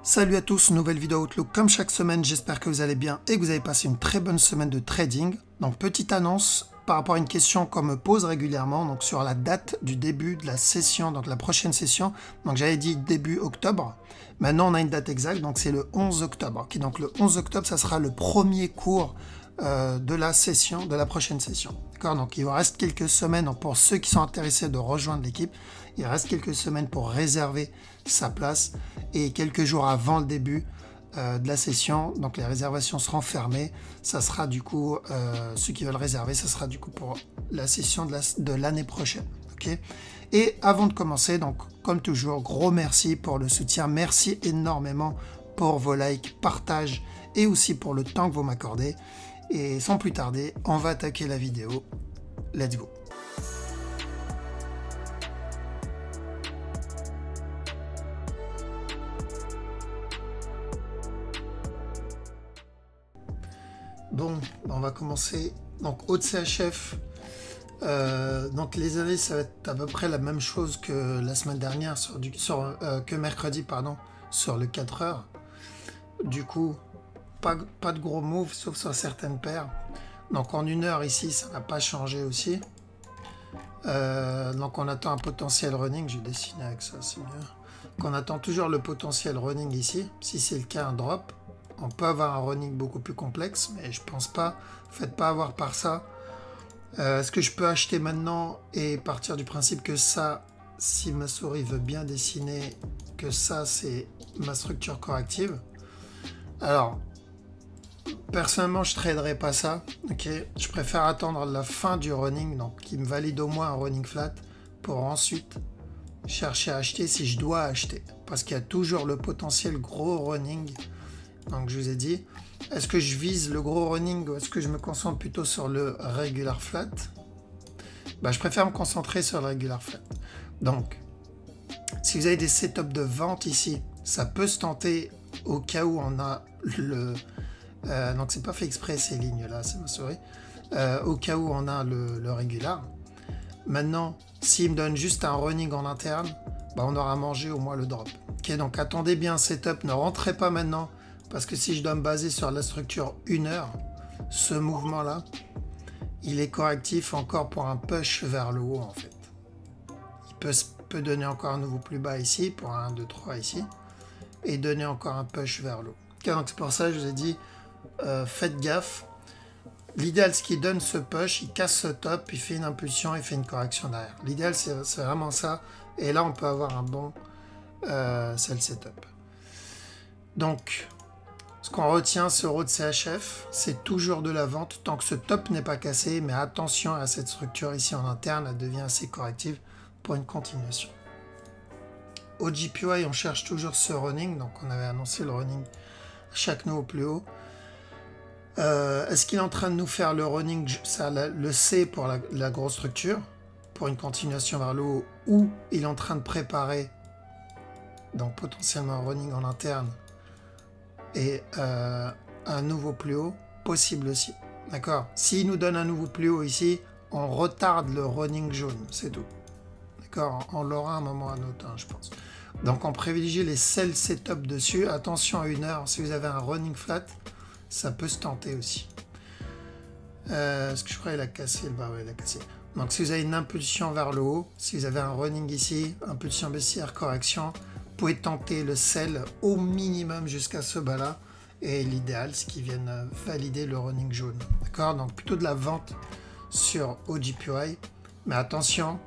Salut à tous, nouvelle vidéo Outlook comme chaque semaine, j'espère que vous allez bien et que vous avez passé une très bonne semaine de trading. Donc petite annonce par rapport à une question qu'on me pose régulièrement, donc sur la date du début de la session, donc la prochaine session. Donc j'avais dit début octobre, maintenant on a une date exacte, donc c'est le 11 octobre. Okay, donc le 11 octobre, ça sera le premier cours de la session, de la prochaine session. D'accord, donc il vous reste quelques semaines, donc pour ceux qui sont intéressés de rejoindre l'équipe, il reste quelques semaines pour réserver sa place et quelques jours avant le début de la session, donc les réservations seront fermées. Ça sera du coup, ceux qui veulent réserver, ça sera du coup pour la session de l'année prochaine. Okay, et avant de commencer, donc comme toujours, gros merci pour le soutien, merci énormément pour vos likes, partages et aussi pour le temps que vous m'accordez. Et sans plus tarder, on va attaquer la vidéo. Let's go! Bon, on va commencer. Donc, haut de CHF. Donc, les années, ça va être à peu près la même chose que la semaine dernière, que mercredi, pardon, sur le 4 heures. Du coup, pas de gros moves, sauf sur certaines paires. Donc, en une heure, ici, ça n'a pas changé aussi. Donc, on attend un potentiel running. Je vais dessiner avec ça, c'est mieux. Donc, on attend toujours le potentiel running ici. Si c'est le cas, un drop. On peut avoir un running beaucoup plus complexe, mais je pense pas. Faites pas avoir par ça. Est-ce que je peux acheter maintenant et partir du principe que ça, si ma souris veut bien dessiner, que ça c'est ma structure corrective? Alors, personnellement, je traderai pas ça. Ok, je préfère attendre la fin du running, donc qui me valide au moins un running flat, pour ensuite chercher à acheter si je dois acheter, parce qu'il y a toujours le potentiel gros running. Donc je vous ai dit, est-ce que je vise le gros running ou est-ce que je me concentre plutôt sur le regular flat? Je préfère me concentrer sur le regular flat. Donc, si vous avez des setups de vente ici, ça peut se tenter au cas où on a le... donc c'est pas fait exprès ces lignes là, c'est ma souris. Au cas où on a le regular. Maintenant, s'il me donne juste un running en interne, on aura mangé au moins le drop. Ok, donc attendez bien setup, ne rentrez pas maintenant. Parce que si je dois me baser sur la structure 1 heure, ce mouvement-là, il est correctif encore pour un push vers le haut en fait. Il peut donner encore un nouveau plus bas ici, pour un 1, 2, 3 ici, et donner encore un push vers le haut. Okay, donc c'est pour ça que je vous ai dit, faites gaffe. L'idéal, ce qui donne ce push, il casse ce top, il fait une impulsion, il fait une correction derrière. L'idéal, c'est vraiment ça. Et là, on peut avoir un bon sell setup. Donc, ce qu'on retient sur haut de CHF, c'est toujours de la vente tant que ce top n'est pas cassé, mais attention à cette structure ici en interne, elle devient assez corrective pour une continuation. Au JPY, on cherche toujours ce running, donc on avait annoncé le running à chaque nœud au plus haut. Est-ce qu'il est en train de nous faire le running, le C pour la grosse structure, pour une continuation vers le haut, ou il est en train de préparer, donc potentiellement un running en interne, et un nouveau plus haut, possible aussi. D'accord? S'il nous donne un nouveau plus haut ici, on retarde le running jaune, c'est tout. D'accord? On l'aura à un moment ou à un autre, je pense. Donc on privilégie les sell setup dessus. Attention à 1 heure, si vous avez un running flat, ça peut se tenter aussi. Est-ce que je crois qu'il a cassé le bas? Ouais, il a cassé. Donc si vous avez une impulsion vers le haut, si vous avez un running ici, impulsion baissière, correction, vous pouvez tenter le sell au minimum jusqu'à ce bas là, et l'idéal c'est qu'ils viennent valider le running jaune. D'accord, donc plutôt de la vente sur OJPY, mais attention,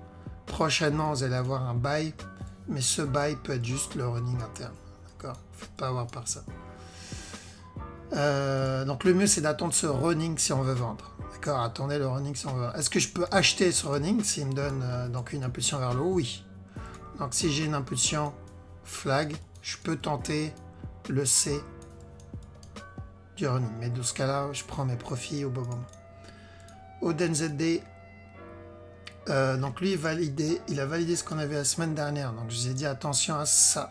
prochainement vous allez avoir un buy, mais ce buy peut être juste le running interne. D'accord, faut pas avoir par ça. Donc le mieux c'est d'attendre ce running si on veut vendre. D'accord, attendez le running si on veut vendre. Est-ce que je peux acheter ce running s'il me donne donc une impulsion vers le haut? Oui. Donc si j'ai une impulsion flag, je peux tenter le C du running. Mais dans ce cas-là, je prends mes profits au bon moment. Au DNZD, donc lui, il a validé ce qu'on avait la semaine dernière. Donc je vous ai dit attention à ça.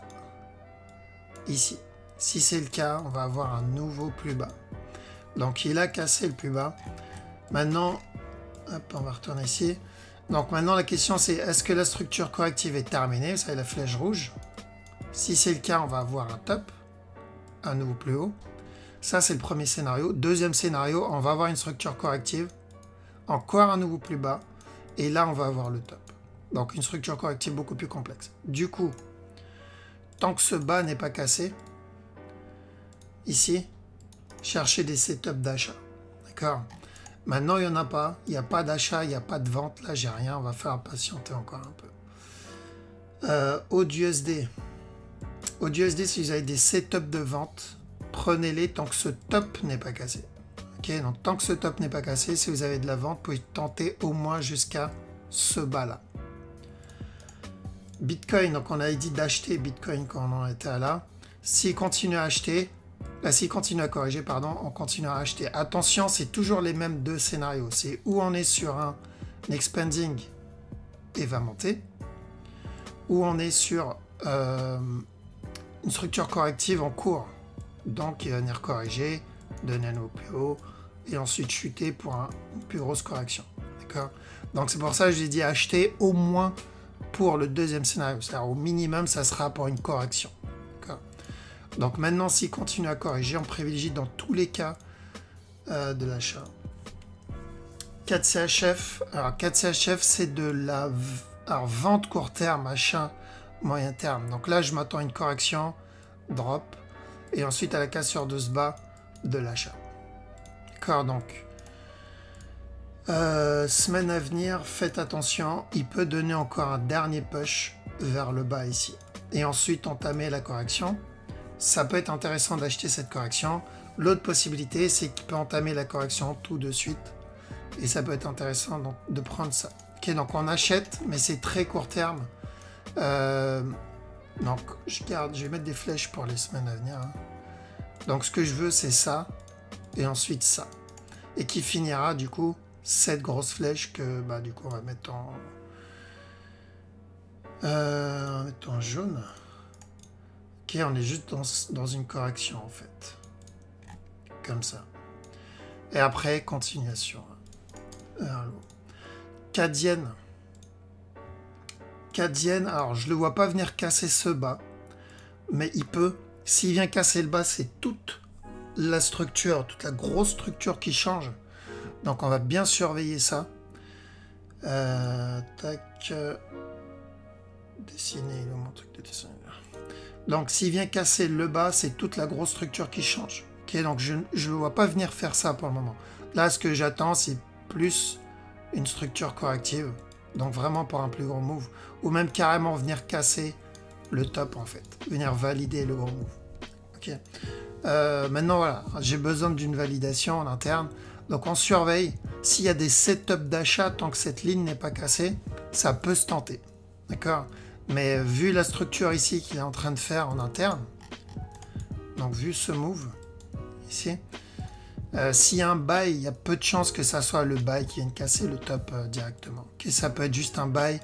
Ici. Si c'est le cas, on va avoir un nouveau plus bas. Donc il a cassé le plus bas. Maintenant, hop, on va retourner ici. Donc maintenant la question c'est, est-ce que la structure corrective est terminée? Vous savez, la flèche rouge. Si c'est le cas, on va avoir un top. à nouveau plus haut. Ça, c'est le premier scénario. Deuxième scénario, on va avoir une structure corrective, encore un nouveau plus bas, et là, on va avoir le top. Donc, une structure corrective beaucoup plus complexe. Du coup, tant que ce bas n'est pas cassé, ici, cherchez des setups d'achat. D'accord? Maintenant, il n'y en a pas. Il n'y a pas d'achat, il n'y a pas de vente. Là, j'ai rien. On va faire patienter encore un peu. AUDUSD. AUDUSD, si vous avez des setups de vente, prenez-les tant que ce top n'est pas cassé. Ok, donc tant que ce top n'est pas cassé, si vous avez de la vente, vous pouvez tenter au moins jusqu'à ce bas-là. Bitcoin, donc on avait dit d'acheter Bitcoin quand on en était à là. S'il continue à acheter, s'il continue à corriger, pardon, on continue à acheter. Attention, c'est toujours les mêmes deux scénarios. C'est où on est sur un expanding et va monter, ou on est sur une structure corrective en cours. Donc il va venir corriger, donner un nouveau plus haut, et ensuite chuter pour une plus grosse correction. D'accord? Donc c'est pour ça que je dit acheter au moins pour le deuxième scénario. C'est-à-dire au minimum, ça sera pour une correction. Donc maintenant, s'il continue à corriger, on privilégie dans tous les cas de l'achat. 4CHF. Alors 4CHF, c'est de la vente court terme, achat moyen terme. Donc là, je m'attends à une correction, drop, et ensuite à la cassure de ce bas, de l'achat. D'accord, donc semaine à venir, faites attention, il peut donner encore un dernier push vers le bas ici. Et ensuite entamer la correction. Ça peut être intéressant d'acheter cette correction. L'autre possibilité, c'est qu'il peut entamer la correction tout de suite. Et ça peut être intéressant donc, de prendre ça. Ok, donc on achète, mais c'est très court terme. Donc je vais mettre des flèches pour les semaines à venir. Hein. Donc ce que je veux, c'est ça. Et ensuite ça. Et qui finira du coup cette grosse flèche que bah, du coup on va mettre en jaune. Ok, on est juste dans une correction en fait. Comme ça. Et après, continuation. Cadienne. Cadienne, alors je ne le vois pas venir casser ce bas. Mais il peut. S'il vient casser le bas, c'est toute la structure, toute la grosse structure qui change. Donc on va bien surveiller ça. Tac. Dessiner, mon truc de dessin. Donc s'il vient casser le bas, c'est toute la grosse structure qui change. Ok, donc je ne vois pas venir faire ça pour le moment. Là, ce que j'attends, c'est plus une structure corrective. Donc vraiment pour un plus gros move. Ou même carrément venir casser le top en fait. Venir valider le gros move. Ok. Maintenant voilà, j'ai besoin d'une validation en interne. Donc on surveille. S'il y a des setups d'achat, tant que cette ligne n'est pas cassée, ça peut se tenter. D'accord ? Mais vu la structure ici qu'il est en train de faire en interne, donc vu ce move ici, s'il y a un buy, il y a peu de chances que ça soit le buy qui vienne casser le top directement. Okay, ça peut être juste un buy.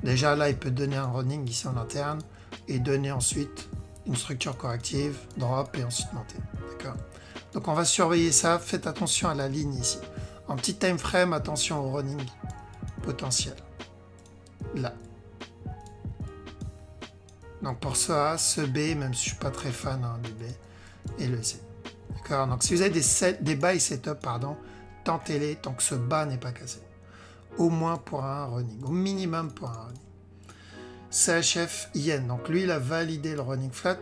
Déjà là, il peut donner un running ici en interne et donner ensuite une structure corrective, drop et ensuite monter. D'accord. Donc on va surveiller ça. Faites attention à la ligne ici. En petit time frame, attention au running potentiel. Là. Donc pour ce A, ce B, même si je ne suis pas très fan hein, du B, et le C. D'accord. Donc si vous avez des buy setup, pardon, tentez-les tant que ce bas n'est pas cassé. Au moins pour un running, au minimum pour un running. CHF Yen, donc lui il a validé le running flat.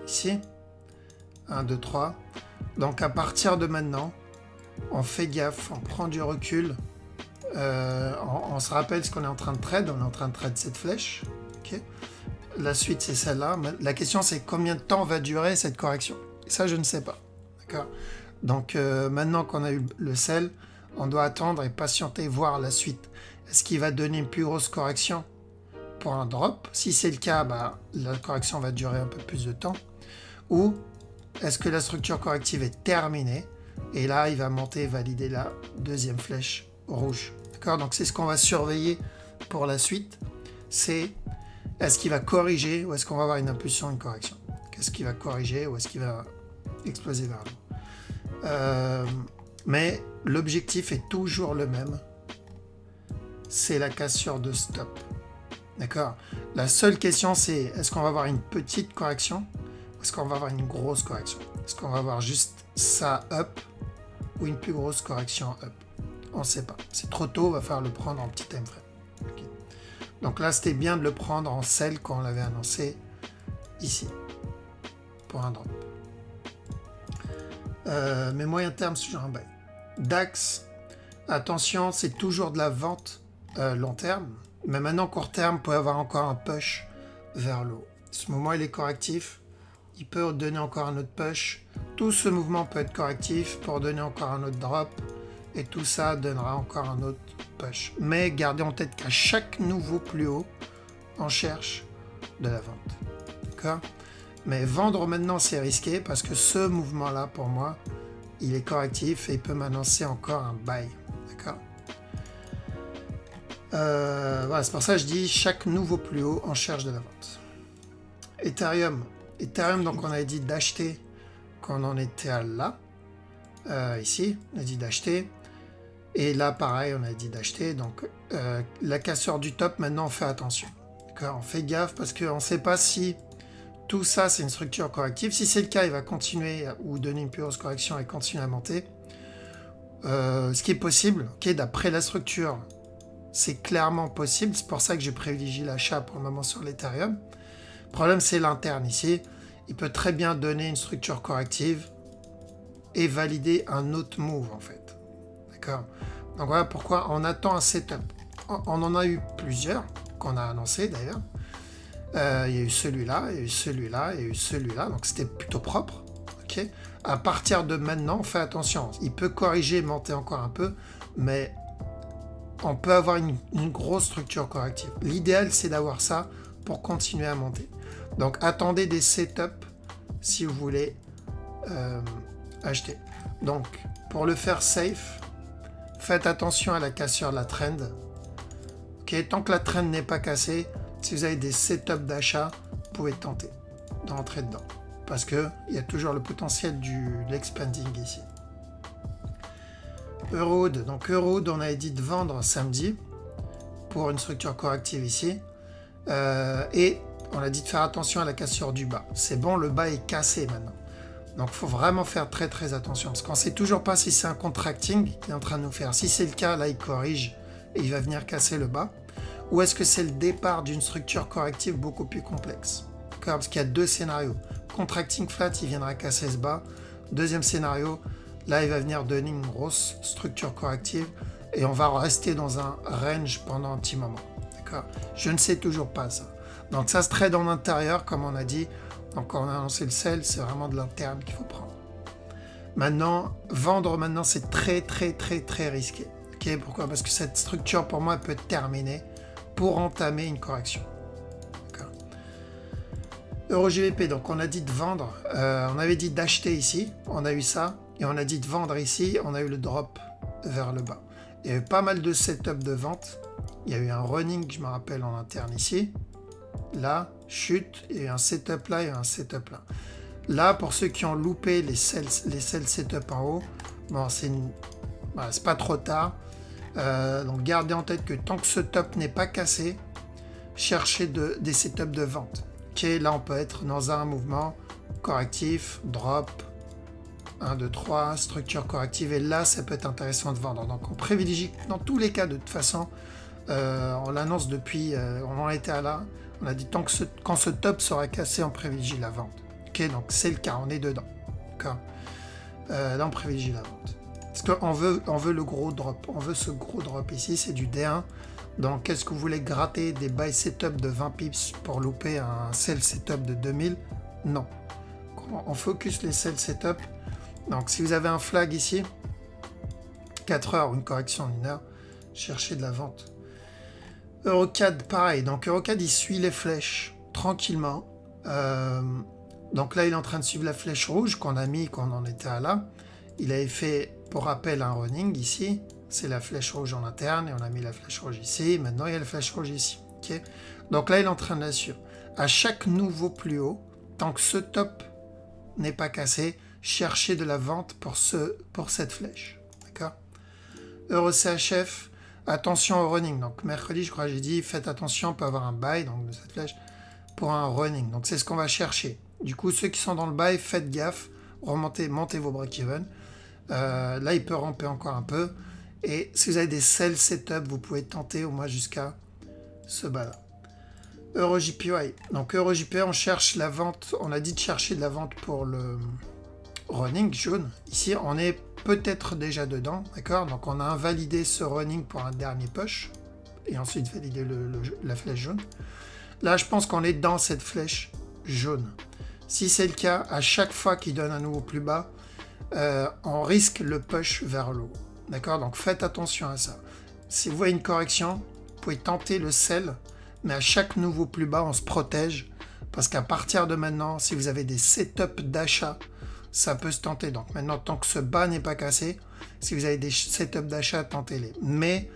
Ici. 1, 2, 3. Donc à partir de maintenant, on fait gaffe, on prend du recul. On se rappelle ce qu'on est en train de trade, on est en train de trade cette flèche. Okay. La suite c'est celle-là. La question c'est combien de temps va durer cette correction. Et ça je ne sais pas. D'accord. Donc maintenant qu'on a eu le sell, on doit attendre et patienter, voir la suite. Est-ce qu'il va donner une plus grosse correction pour un drop? Si c'est le cas, bah, la correction va durer un peu plus de temps. Ou est-ce que la structure corrective est terminée? Et là, il va monter et valider la deuxième flèche rouge. D'accord. Donc c'est ce qu'on va surveiller pour la suite. C'est est-ce qu'il va corriger ou est-ce qu'on va avoir une impulsion, une correction? Qu'est-ce qu'il va corriger ou est-ce qu'il va exploser vers le haut? Mais l'objectif est toujours le même. C'est la cassure de stop. D'accord. La seule question, c'est est-ce qu'on va avoir une petite correction? est-ce qu'on va avoir une grosse correction? Est-ce qu'on va avoir juste ça up ou une plus grosse correction up? On ne sait pas. C'est trop tôt, il va falloir le prendre en petit time frame. Okay. Donc là, c'était bien de le prendre en sell quand on l'avait annoncé ici, pour un drop. Mais moyen terme, c'est toujours un buy. DAX, attention, c'est toujours de la vente long terme. Mais maintenant, court terme, vous pouvez avoir encore un push vers le haut. Ce moment, il est correctif. Il peut donner encore un autre push. Tout ce mouvement peut être correctif pour donner encore un autre drop. Et tout ça donnera encore un autre push. Mais gardez en tête qu'à chaque nouveau plus haut, on cherche de la vente. D'accord? Mais vendre maintenant, c'est risqué parce que ce mouvement-là, pour moi, il est correctif et il peut m'annoncer encore un buy. D'accord? Voilà, c'est pour ça que je dis chaque nouveau plus haut, on cherche de la vente. Ethereum, donc on avait dit d'acheter quand on en était à là. Ici, on a dit d'acheter. Et là, pareil, on a dit d'acheter. Donc, la cassure du top, maintenant, on fait attention. D'accord? On fait gaffe parce qu'on ne sait pas si tout ça, c'est une structure corrective. Si c'est le cas, il va continuer ou donner une plus grosse correction et continuer à monter. Ce qui est possible, okay, d'après la structure, c'est clairement possible. C'est pour ça que je privilégie l'achat pour le moment sur l'Ethereum. Le problème, c'est l'interne ici. Il peut très bien donner une structure corrective et valider un autre move, en fait. D'accord? Donc voilà pourquoi on attend un setup. On en a eu plusieurs, qu'on a annoncé d'ailleurs. Il y a eu celui-là, il y a eu celui-là, il y a eu celui-là. Donc c'était plutôt propre. Okay? À partir de maintenant, on fait attention. Il peut corriger, monter encore un peu, mais on peut avoir une grosse structure corrective. L'idéal, c'est d'avoir ça pour continuer à monter. Donc attendez des setups si vous voulez acheter. Donc pour le faire safe, faites attention à la cassure de la trend. Okay, tant que la trend n'est pas cassée, si vous avez des setups d'achat, vous pouvez tenter d'entrer dedans. Parce qu'il y a toujours le potentiel de l'expanding ici. Eurohood. Donc Eurohood, on avait dit de vendre samedi pour une structure corrective ici. Et on a dit de faire attention à la cassure du bas. C'est bon, le bas est cassé maintenant. Donc il faut vraiment faire très très attention. Parce qu'on ne sait toujours pas si c'est un contracting qui est en train de nous faire. Si c'est le cas, là il corrige et il va venir casser le bas. Ou est-ce que c'est le départ d'une structure corrective beaucoup plus complexe? Parce qu'il y a deux scénarios. Contracting flat, il viendra casser ce bas. Deuxième scénario, là il va venir donner une grosse structure corrective et on va rester dans un range pendant un petit moment. D'accord? Je ne sais toujours pas ça. Donc ça se trade en intérieur comme on a dit. Donc quand on a annoncé le sell, c'est vraiment de l'interne qu'il faut prendre. Maintenant, vendre maintenant c'est très risqué. Okay? Pourquoi? Parce que cette structure pour moi peut terminer pour entamer une correction. EuroGBP, donc on a dit de vendre, on avait dit d'acheter ici, on a eu ça, et on a dit de vendre ici, on a eu le drop vers le bas. Il y a eu pas mal de setup de vente, il y a eu un running, je me rappelle, en interne ici, là, chute, il y a eu un setup là, et un setup là. Là, pour ceux qui ont loupé les sell setup en haut, bon, c'est pas trop tard, donc gardez en tête que tant que ce top n'est pas cassé, cherchez des setups de vente. Okay, là on peut être dans un mouvement correctif, drop, 1, 2, 3, structure corrective, et là ça peut être intéressant de vendre. Donc on privilégie dans tous les cas de toute façon, on l'annonce depuis, on en était à là, on a dit tant que quand ce top sera cassé, on privilégie la vente. Ok, donc c'est le cas, on est dedans. Là on privilégie la vente. Parce qu'on veut le gros drop, on veut ce gros drop ici, c'est du D1. Donc, qu'est-ce que vous voulez gratter des buy setup de 20 pips pour louper un sell setup de 2000? Non. On focus les sell setup. Donc, si vous avez un flag ici, 4 heures ou une correction en 1 heure, cherchez de la vente. Eurocad, pareil. Donc, Eurocad, il suit les flèches tranquillement. Donc là, il est en train de suivre la flèche rouge qu'on a mis quand on en était à là. Il avait fait, pour rappel, un running ici. C'est la flèche rouge en interne et on a mis la flèche rouge ici. Maintenant, il y a la flèche rouge ici. Okay, donc là, il est en train de la suivre. À chaque nouveau plus haut, tant que ce top n'est pas cassé, cherchez de la vente pour cette flèche. D'accord? EuroCHF, attention au running. Donc mercredi, je crois que j'ai dit, faites attention, on peut avoir un buy donc de cette flèche pour un running. Donc c'est ce qu'on va chercher. Du coup, ceux qui sont dans le buy, faites gaffe. Remontez, montez vos break-even. Là, il peut ramper encore un peu. Et si vous avez des sell setup, vous pouvez tenter au moins jusqu'à ce bas-là. EuroJPY. Donc EuroJPY, on cherche la vente. On a dit de chercher de la vente pour le running jaune. Ici, on est peut-être déjà dedans. D'accord? Donc on a invalidé ce running pour un dernier push. Et ensuite validé la flèche jaune. Là, je pense qu'on est dans cette flèche jaune. Si c'est le cas, à chaque fois qu'il donne un nouveau plus bas, on risque le push vers le haut. D'accord? Donc faites attention à ça. Si vous voyez une correction, vous pouvez tenter le sell, mais à chaque nouveau plus bas, on se protège. Parce qu'à partir de maintenant, si vous avez des setups d'achat, ça peut se tenter. Donc maintenant, tant que ce bas n'est pas cassé, si vous avez des setups d'achat, tentez-les. Mais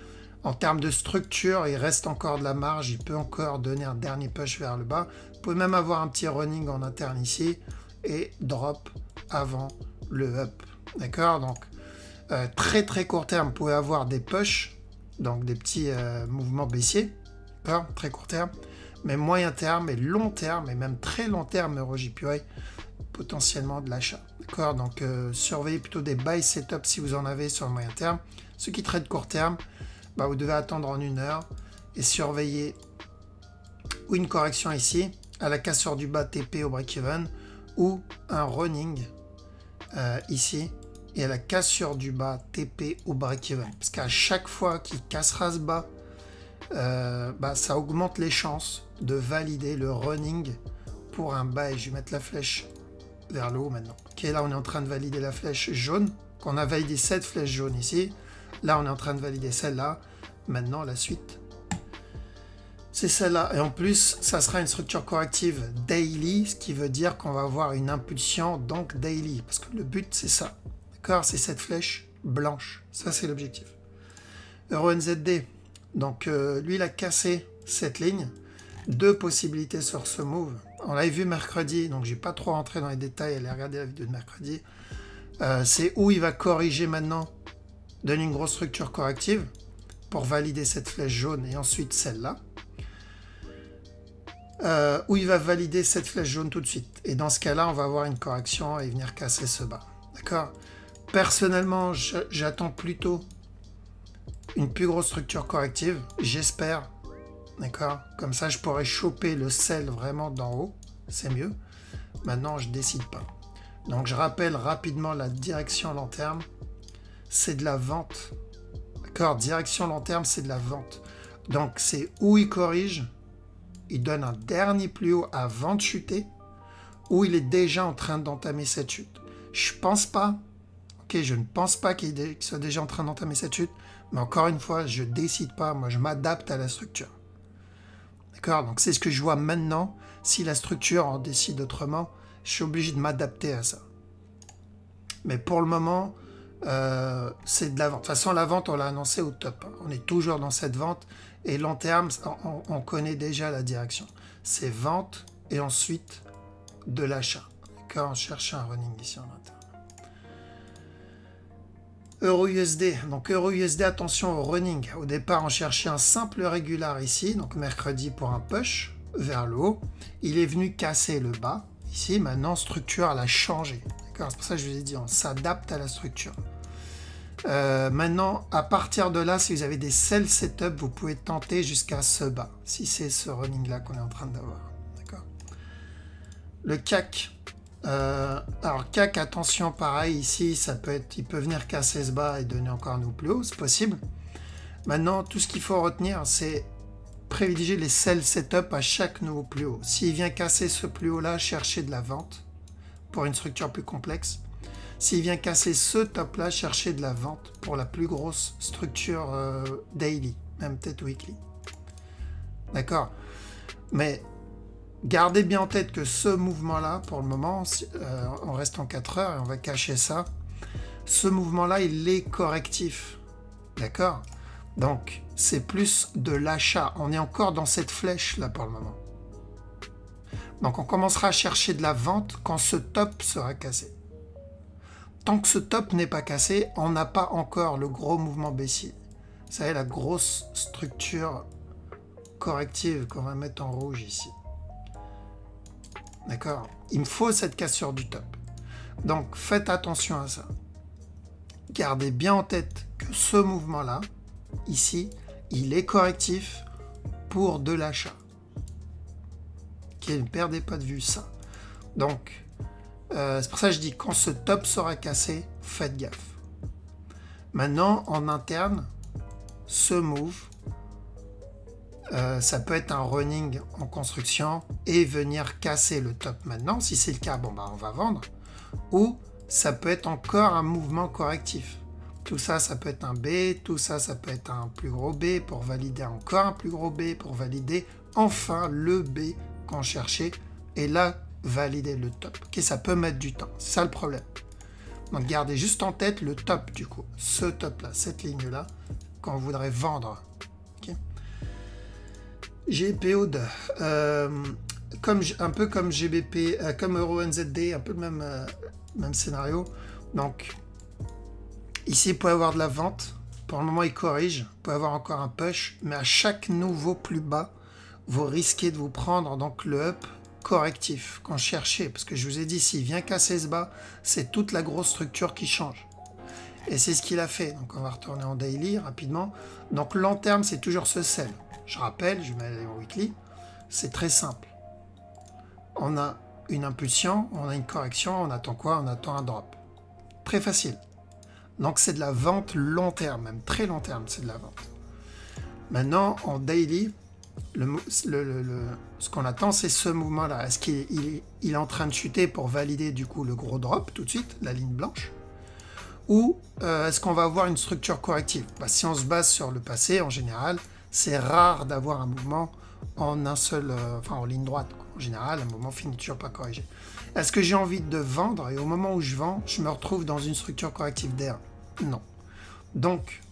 en termes de structure, il reste encore de la marge. Il peut encore donner un dernier push vers le bas. Vous pouvez même avoir un petit running en interne ici et drop avant le up. D'accord? Donc, très très court terme, vous pouvez avoir des push, donc des petits mouvements baissiers. D'accord? Très court terme. Mais moyen terme et long terme, et même très long terme, EuroJPY, potentiellement de l'achat. D'accord? Donc, surveillez plutôt des buy setup si vous en avez sur le moyen terme. Ceux qui traitent court terme, bah, vous devez attendre en 1 heure et surveiller ou une correction ici à la cassure du bas TP au break-even ou un running ici et à la cassure du bas TP au break-even. Parce qu'à chaque fois qu'il cassera ce bas, ça augmente les chances de valider le running pour un buy. Je vais mettre la flèche vers le haut maintenant. Ok, là on est en train de valider la flèche jaune. On a validé cette flèche jaune ici. Là, on est en train de valider celle-là. Maintenant, la suite, c'est celle-là. Et en plus, ça sera une structure corrective daily, ce qui veut dire qu'on va avoir une impulsion donc daily. Parce que le but, c'est ça. D'accord? C'est cette flèche blanche. Ça, c'est l'objectif. EuroNZD. Donc, lui, il a cassé cette ligne. 2 possibilités sur ce move. On l'avait vu mercredi, donc je n'ai pas trop rentré dans les détails. Allez regarder la vidéo de mercredi. C'est où il va corriger maintenant, donner une grosse structure corrective pour valider cette flèche jaune et ensuite celle-là. Où il va valider cette flèche jaune tout de suite. Et dans ce cas-là, on va avoir une correction et venir casser ce bas. D'accord? Personnellement, j'attends plutôt une plus grosse structure corrective. J'espère. D'accord? Comme ça, je pourrais choper le sell vraiment d'en haut. C'est mieux. Maintenant, je ne décide pas. Donc, je rappelle rapidement la direction long terme. C'est de la vente. D'accord? Direction long terme, c'est de la vente. Donc, c'est où il corrige, il donne un dernier plus haut avant de chuter, ou il est déjà en train d'entamer cette chute. Je pense pas, ok, je ne pense pas qu'il soit déjà en train d'entamer cette chute, mais encore une fois, je décide pas, moi je m'adapte à la structure. D'accord? Donc, c'est ce que je vois maintenant. Si la structure en décide autrement, je suis obligé de m'adapter à ça. Mais pour le moment, c'est de la vente. De toute façon, la vente, on l'a annoncé au top. On est toujours dans cette vente. Et long terme, on connaît déjà la direction. C'est vente et ensuite de l'achat. D'accord? On cherche un running ici en interne. EURUSD. Donc EURUSD, attention au running. Au départ, on cherchait un simple régular ici. Donc mercredi pour un push vers le haut. Il est venu casser le bas. Ici, maintenant, structure, elle a changé. C'est pour ça que je vous ai dit, on s'adapte à la structure. Maintenant, à partir de là, si vous avez des sell setup, vous pouvez tenter jusqu'à ce bas, si c'est ce running-là qu'on est en train d'avoir. D'accord. Le CAC. Alors, CAC, attention, pareil, ici, ça peut être, il peut venir casser ce bas et donner encore un nouveau plus haut, c'est possible. Maintenant, tout ce qu'il faut retenir, c'est privilégier les sell setup à chaque nouveau plus haut. S'il vient casser ce plus haut-là, cherchez de la vente pour une structure plus complexe. S'il vient casser ce top-là, cherchez de la vente pour la plus grosse structure daily, même peut-être weekly. D'accord? Mais gardez bien en tête que ce mouvement-là, pour le moment, on reste en 4 heures et on va cacher ça. Ce mouvement-là, il est correctif. D'accord? Donc, c'est plus de l'achat. On est encore dans cette flèche-là pour le moment. Donc, on commencera à chercher de la vente quand ce top sera cassé. Tant que ce top n'est pas cassé, on n'a pas encore le gros mouvement baissier. Vous savez, la grosse structure corrective qu'on va mettre en rouge ici. D'accord? Il me faut cette cassure du top. Donc, faites attention à ça. Gardez bien en tête que ce mouvement-là, ici, il est correctif pour de l'achat. Ok, ne perdez pas de vue ça. Donc, c'est pour ça que je dis, quand ce top sera cassé, faites gaffe. Maintenant, en interne, ce move, ça peut être un running en construction et venir casser le top maintenant. Si c'est le cas, bon, bah, on va vendre. Ou ça peut être encore un mouvement correctif. Tout ça, ça peut être un B. Tout ça, ça peut être un plus gros B pour valider encore un plus gros B pour valider enfin le B qu'on cherchait. Et là, valider le top. Ok, ça peut mettre du temps. C'est ça le problème. Donc, gardez juste en tête le top du coup. Ce top-là, cette ligne-là, qu'on voudrait vendre. Okay. GPO2. Un peu comme GBP, comme EURNZD, un peu le même scénario. Donc, ici, vous pouvez avoir de la vente. Pour le moment, il corrige. Vous pouvez avoir encore un push. Mais à chaque nouveau plus bas, vous risquez de vous prendre donc le up correctif qu'on cherchait. Parce que je vous ai dit, s'il vient casser ce bas, c'est toute la grosse structure qui change. Et c'est ce qu'il a fait. Donc, on va retourner en daily rapidement. Donc, long terme, c'est toujours ce sell. Je rappelle, je mets en weekly. C'est très simple. On a une impulsion, on a une correction, on attend quoi? On attend un drop. Très facile. Donc c'est de la vente long terme, même très long terme, c'est de la vente. Maintenant, en daily, ce qu'on attend, c'est ce mouvement-là. Est-ce qu'il est en train de chuter pour valider du coup le gros drop tout de suite, la ligne blanche? Ou est-ce qu'on va avoir une structure corrective? Bah, si on se base sur le passé, en général, c'est rare d'avoir un mouvement en un seul, enfin en ligne droite. En général, un mouvement finit toujours pas corrigé. Est-ce que j'ai envie de vendre et au moment où je vends, je me retrouve dans une structure corrective d'air? Non. Donc,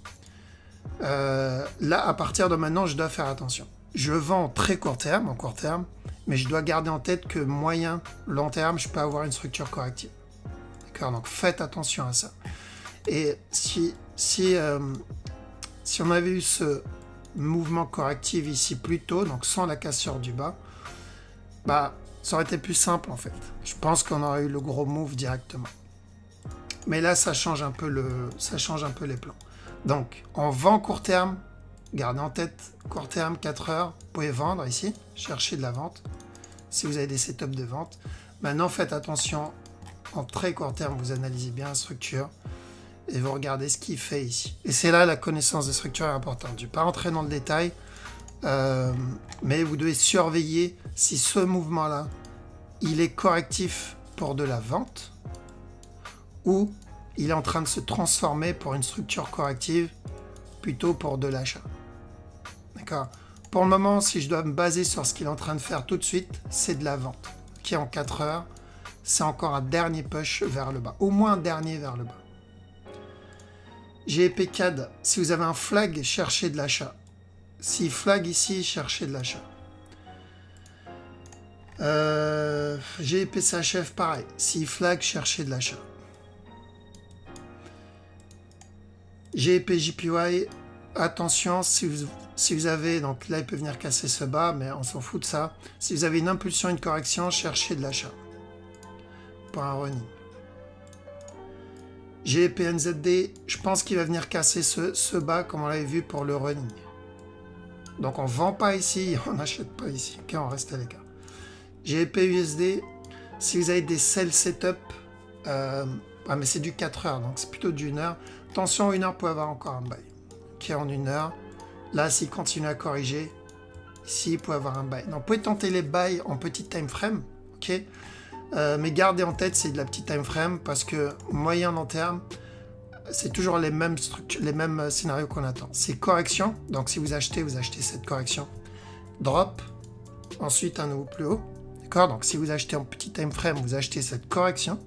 là, à partir de maintenant, je dois faire attention. Je vends en très court terme, mais je dois garder en tête que moyen, long terme, je peux avoir une structure corrective. D'accord? Donc, faites attention à ça. Et si on avait eu ce mouvement correctif ici plus tôt, donc sans la cassure du bas, bah ça aurait été plus simple en fait. Je pense qu'on aurait eu le gros move directement. Mais là, ça change un peu les plans. Donc, on vend court terme, gardez en tête, court terme, 4 heures, vous pouvez vendre ici, chercher de la vente, si vous avez des setups de vente. Maintenant, faites attention, en très court terme, vous analysez bien la structure, et vous regardez ce qu'il fait ici. Et c'est là la connaissance des structures est importante. Je ne vais pas rentrer dans le détail, mais vous devez surveiller si ce mouvement-là, il est correctif pour de la vente ou il est en train de se transformer pour une structure corrective plutôt pour de l'achat. D'accord? Pour le moment, si je dois me baser sur ce qu'il est en train de faire tout de suite, c'est de la vente. Qui est en 4 heures, c'est encore un dernier push vers le bas. Au moins un dernier vers le bas. GEP CAD, si vous avez un flag, cherchez de l'achat. Si flag ici, cherchez de l'achat. GEP CHF, pareil. Si flag, cherchez de l'achat. GEP JPY, attention, si vous avez, donc là il peut venir casser ce bas, mais on s'en fout de ça. Si vous avez une impulsion, une correction, cherchez de l'achat. Pour un running. GEP NZD, je pense qu'il va venir casser ce bas comme on l'avait vu pour le running. Donc on ne vend pas ici, on n'achète pas ici. Ok, on reste à l'écart. GEP USD, si vous avez des sell setup, mais c'est du 4 heures, donc c'est plutôt d'une heure. Attention, 1 heure peut avoir encore un buy. Ok, en 1 heure. Là, s'il continue à corriger, ici, il peut avoir un buy. Donc, vous pouvez tenter les buys en petit time frame. Ok. Mais gardez en tête, c'est de la petite time frame parce que moyen long terme, c'est toujours les mêmes structures, les mêmes scénarios qu'on attend. C'est correction, donc si vous achetez cette correction. Drop, ensuite un nouveau plus haut. D'accord? Donc si vous achetez en petit time frame, vous achetez cette correction.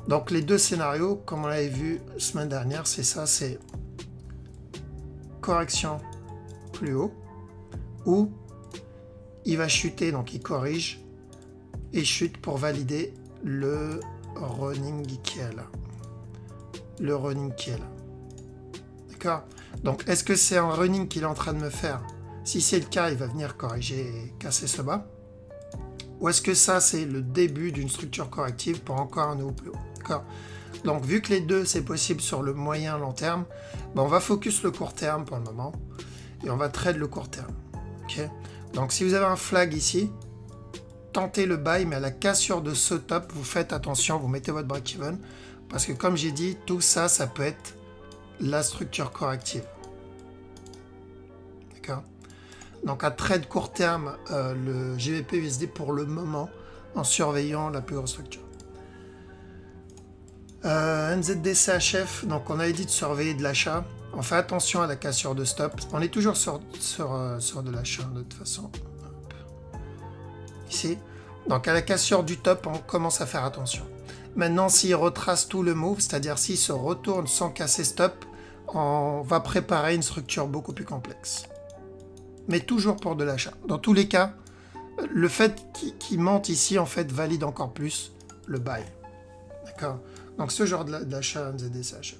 Donc les deux scénarios, comme on l'avait vu semaine dernière, c'est ça, c'est correction plus haut ou il va chuter, donc il corrige et chute pour valider le running qui est là. Le running qui est là. D'accord? Donc, est-ce que c'est un running qu'il est en train de me faire? Si c'est le cas, il va venir corriger et casser ce bas. Ou est-ce que ça, c'est le début d'une structure corrective pour encore un nouveau plus haut? D'accord. Donc, vu que les deux, c'est possible sur le moyen long terme, ben, on va focus le court terme pour le moment. Et on va trade le court terme. Okay. Donc, si vous avez un flag ici, tentez le buy, mais à la cassure de ce top, vous faites attention, vous mettez votre break-even. Parce que comme j'ai dit, tout ça, ça peut être la structure corrective. D'accord. Donc, à trade court terme, le GBP USD pour le moment, en surveillant la plus grosse structure. NZD-CHF, donc on avait dit de surveiller de l'achat. On fait attention à la cassure de stop. On est toujours sur de l'achat de toute façon. Hop. Ici. Donc à la cassure du top, on commence à faire attention. Maintenant, s'il retrace tout le move, c'est-à-dire s'il se retourne sans casser stop, on va préparer une structure beaucoup plus complexe. Mais toujours pour de l'achat. Dans tous les cas, le fait qu'il monte ici, en fait, valide encore plus le buy. D'accord. Donc ce genre d'achat NZD-CHF.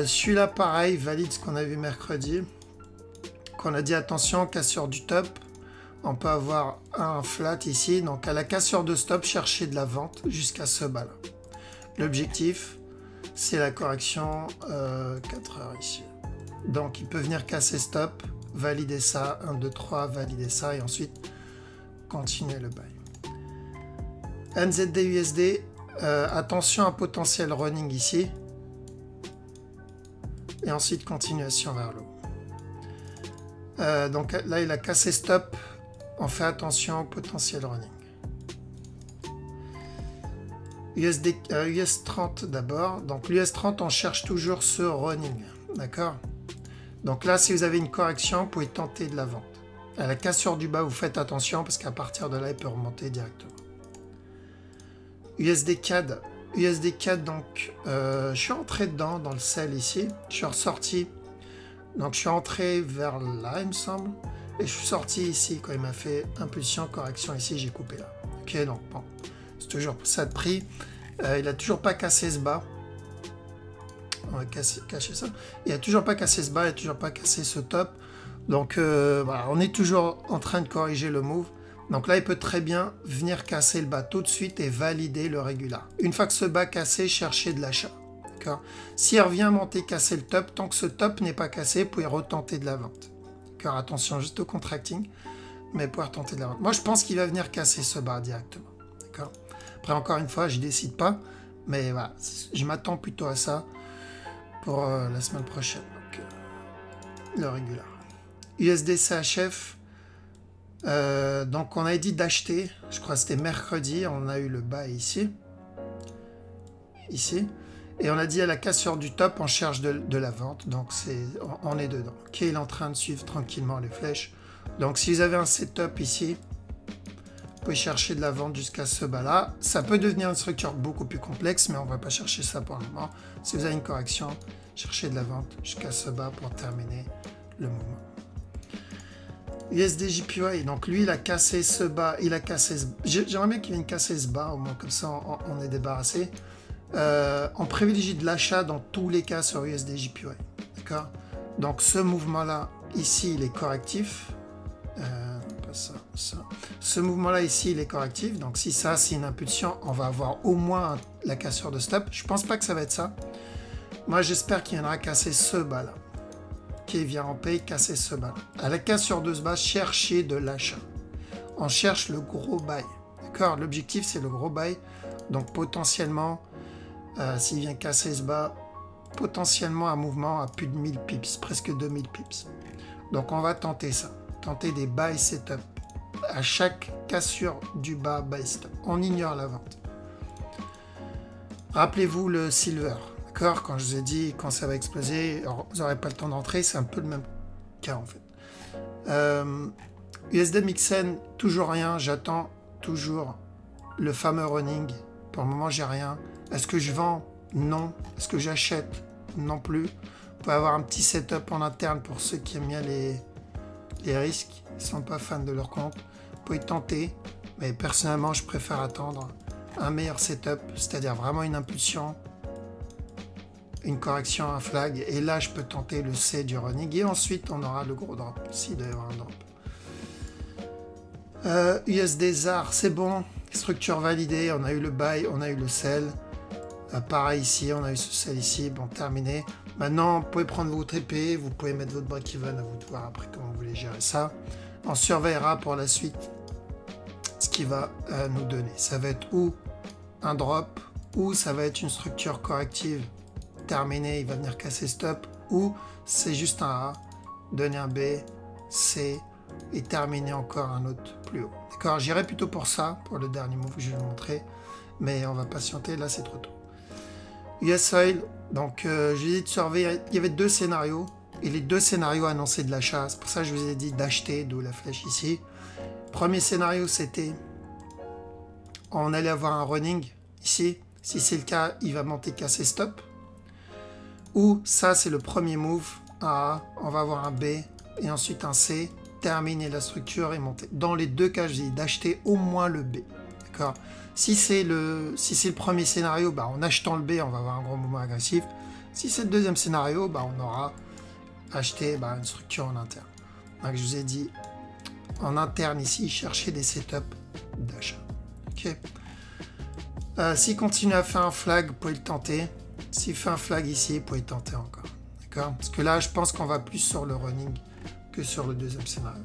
Celui-là, pareil, valide ce qu'on a vu mercredi. Qu'on a dit attention, cassure du top. On peut avoir un flat ici. Donc à la cassure de stop, chercher de la vente jusqu'à ce bas-là. L'objectif, c'est la correction 4 heures ici. Donc il peut venir casser stop, valider ça, 1, 2, 3, valider ça et ensuite continuer le buy. NZD-USD. Attention à potentiel running ici et ensuite continuation vers le haut. Donc là il a cassé stop, on fait attention au potentiel running. US 30 d'abord, donc l'US 30 on cherche toujours ce running, d'accord. Donc là si vous avez une correction vous pouvez tenter de la vente. À la cassure du bas vous faites attention parce qu'à partir de là il peut remonter directement. USD CAD, donc je suis entré dedans dans le sell ici, je suis ressorti, donc je suis entré vers là il me semble, et je suis sorti ici quand il m'a fait impulsion, correction ici, j'ai coupé là. Ok, donc bon, c'est toujours pour ça de prix, il a toujours pas cassé ce bas, on va cacher ça, il a toujours pas cassé ce bas, il a toujours pas cassé ce top, donc voilà, on est toujours en train de corriger le move. Donc là, il peut très bien venir casser le bas tout de suite et valider le régular. Une fois que ce bas cassé, cherchez de l'achat. S'il revient monter, casser le top, tant que ce top n'est pas cassé, vous pouvez retenter de la vente. Attention juste au contracting, mais pouvoir tenter de la vente. Moi, je pense qu'il va venir casser ce bas directement. Après, encore une fois, je ne décide pas, mais voilà, je m'attends plutôt à ça pour la semaine prochaine. Donc, le régular. USD-CHF. Donc on a dit d'acheter, je crois que c'était mercredi, on a eu le bas ici, et on a dit à la cassure du top on cherche de la vente, donc on est dedans. Ok, il est en train de suivre tranquillement les flèches, donc si vous avez un setup ici, vous pouvez chercher de la vente jusqu'à ce bas là, ça peut devenir une structure beaucoup plus complexe, mais on va pas chercher ça pour le moment. Si vous avez une correction, cherchez de la vente jusqu'à ce bas pour terminer le mouvement. USD-JPY, donc lui il a cassé ce bas, il a cassé ce... J'aimerais bien qu'il vienne casser ce bas, au moins comme ça on est débarrassé. On privilégie de l'achat dans tous les cas sur USD-JPY, d'accord. Donc ce mouvement là, ici il est correctif. Pas ça, ça. Ce mouvement là ici il est correctif, donc si ça c'est une impulsion, on va avoir au moins la cassure de stop. Je pense pas que ça va être ça. Moi j'espère qu'il viendra casser ce bas là. Qui vient en paye, casser ce bas. À la cassure de ce bas, chercher de l'achat. On cherche le gros buy. D'accord. L'objectif, c'est le gros buy. Donc, potentiellement, s'il vient casser ce bas, potentiellement un mouvement à plus de 1000 pips, presque 2000 pips. Donc, on va tenter ça. Tenter des buy setup. À chaque cassure du bas, buy stop. On ignore la vente. Rappelez-vous le silver. D'accord, quand je vous ai dit quand ça va exploser, vous n'aurez pas le temps d'entrer, c'est un peu le même cas en fait. USD Mixen, toujours rien, j'attends toujours le fameux running. Pour le moment, j'ai rien. Est-ce que je vends? Non. Est-ce que j'achète? Non plus. Vous pouvez avoir un petit setup en interne pour ceux qui aiment bien les risques, ils ne sont pas fans de leur compte. Vous pouvez tenter, mais personnellement, je préfère attendre un meilleur setup, c'est-à-dire vraiment une impulsion, une correction, un flag, et là je peux tenter le C du running, et ensuite on aura le gros drop, s'il doit y avoir un drop. USD ZAR, c'est bon. Structure validée, on a eu le buy, on a eu le sell. Pareil ici, on a eu ce sell ici, bon, terminé. Maintenant, vous pouvez prendre votre épée, vous pouvez mettre votre break-even, à vous de voir après comment vous voulez gérer ça. On surveillera pour la suite ce qu'il va nous donner. Ça va être ou un drop, ou ça va être une structure corrective terminée, il va venir casser stop, ou c'est juste un A, donner un B, C, et terminer encore un autre plus haut. D'accord, j'irai plutôt pour ça, pour le dernier move que je vais vous montrer, mais on va patienter, là c'est trop tôt. US Oil, donc je vous ai dit de surveiller, il y avait deux scénarios, et les deux scénarios annonçaient de l'achat, c'est pour ça que je vous ai dit d'acheter, d'où la flèche ici. Premier scénario, c'était, on allait avoir un running ici, si c'est le cas, il va monter casser stop, ou ça c'est le premier move, un A, on va avoir un B, et ensuite un C, terminer la structure et monter. Dans les deux cas, je dis d'acheter au moins le B. D'accord. Si c'est le premier scénario, bah, en achetant le B, on va avoir un gros mouvement agressif. Si c'est le deuxième scénario, bah, on aura acheté une structure en interne. Donc, je vous ai dit, en interne ici, chercher des setups d'achat. Ok. S'il continue à faire un flag, vous pouvez le tenter. S'il fait un flag ici, vous pouvez le tenter encore. D'accord. Parce que là, je pense qu'on va plus sur le running que sur le deuxième scénario.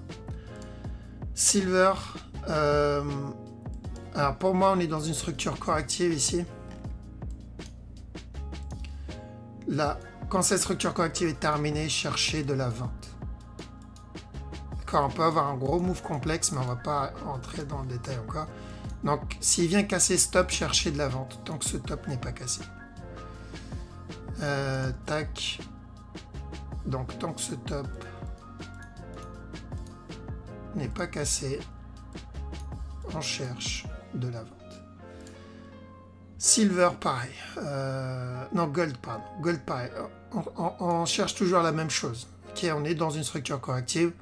Silver, alors pour moi on est dans une structure corrective ici. Là, quand cette structure corrective est terminée, cherchez de la vente. D'accord, on peut avoir un gros move complexe, mais on va pas entrer dans le détail encore. Donc s'il vient casser stop, cherchez de la vente, tant que ce top n'est pas cassé. Tac. Donc tant que ce top n'est pas cassé, on cherche de la vente. Silver, pareil. Non, gold, pardon. Gold, pareil. On cherche toujours la même chose. Ok, on est dans une structure corrective.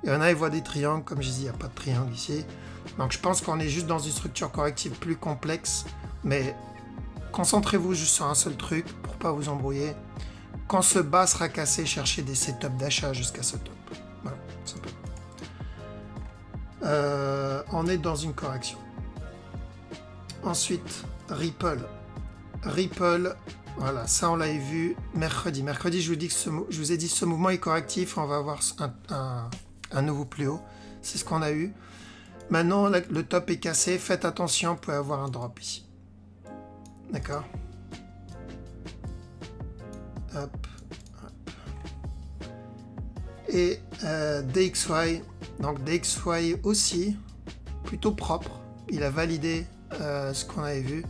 Il y en a, ils voient des triangles. Comme je dis, il n'y a pas de triangle ici. Donc, je pense qu'on est juste dans une structure corrective plus complexe. Mais concentrez-vous juste sur un seul truc pour pas vous embrouiller. Quand ce bas sera cassé, cherchez des setups d'achat jusqu'à ce top. Voilà, simplement. On est dans une correction. Ensuite, Ripple. Ripple, voilà, ça on l'avait vu mercredi. Mercredi, je vous ai dit ce mouvement est correctif, on va avoir un nouveau plus haut. C'est ce qu'on a eu. Maintenant, le top est cassé, faites attention, vous pouvez avoir un drop ici. D'accord. Hop, hop. Et DXY, donc DXY aussi, plutôt propre. Il a validé ce qu'on avait vu.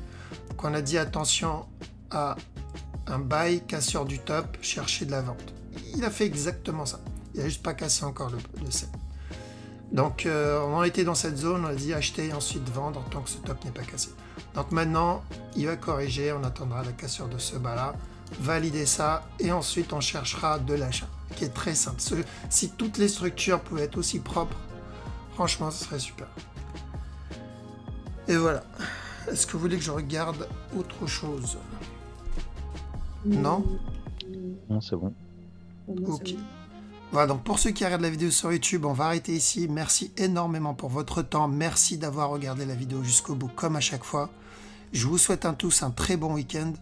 Donc on a dit attention à un buy, cassure du top, chercher de la vente. Il a fait exactement ça. Il n'a juste pas cassé encore le sell. Donc on a été dans cette zone, on a dit acheter et ensuite vendre tant que ce top n'est pas cassé. Donc maintenant, il va corriger, on attendra la cassure de ce bas-là, valider ça et ensuite on cherchera de l'achat, qui est très simple. Si toutes les structures pouvaient être aussi propres, franchement, ce serait super. Et voilà. Est-ce que vous voulez que je regarde autre chose? Non? Non, c'est bon. Ok. Voilà, donc pour ceux qui regardent la vidéo sur YouTube, on va arrêter ici. Merci énormément pour votre temps. Merci d'avoir regardé la vidéo jusqu'au bout, comme à chaque fois. Je vous souhaite à tous un très bon week-end.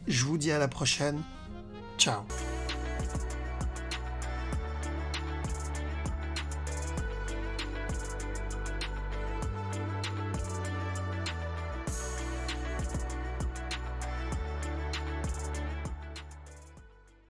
Je vous dis à la prochaine. Ciao.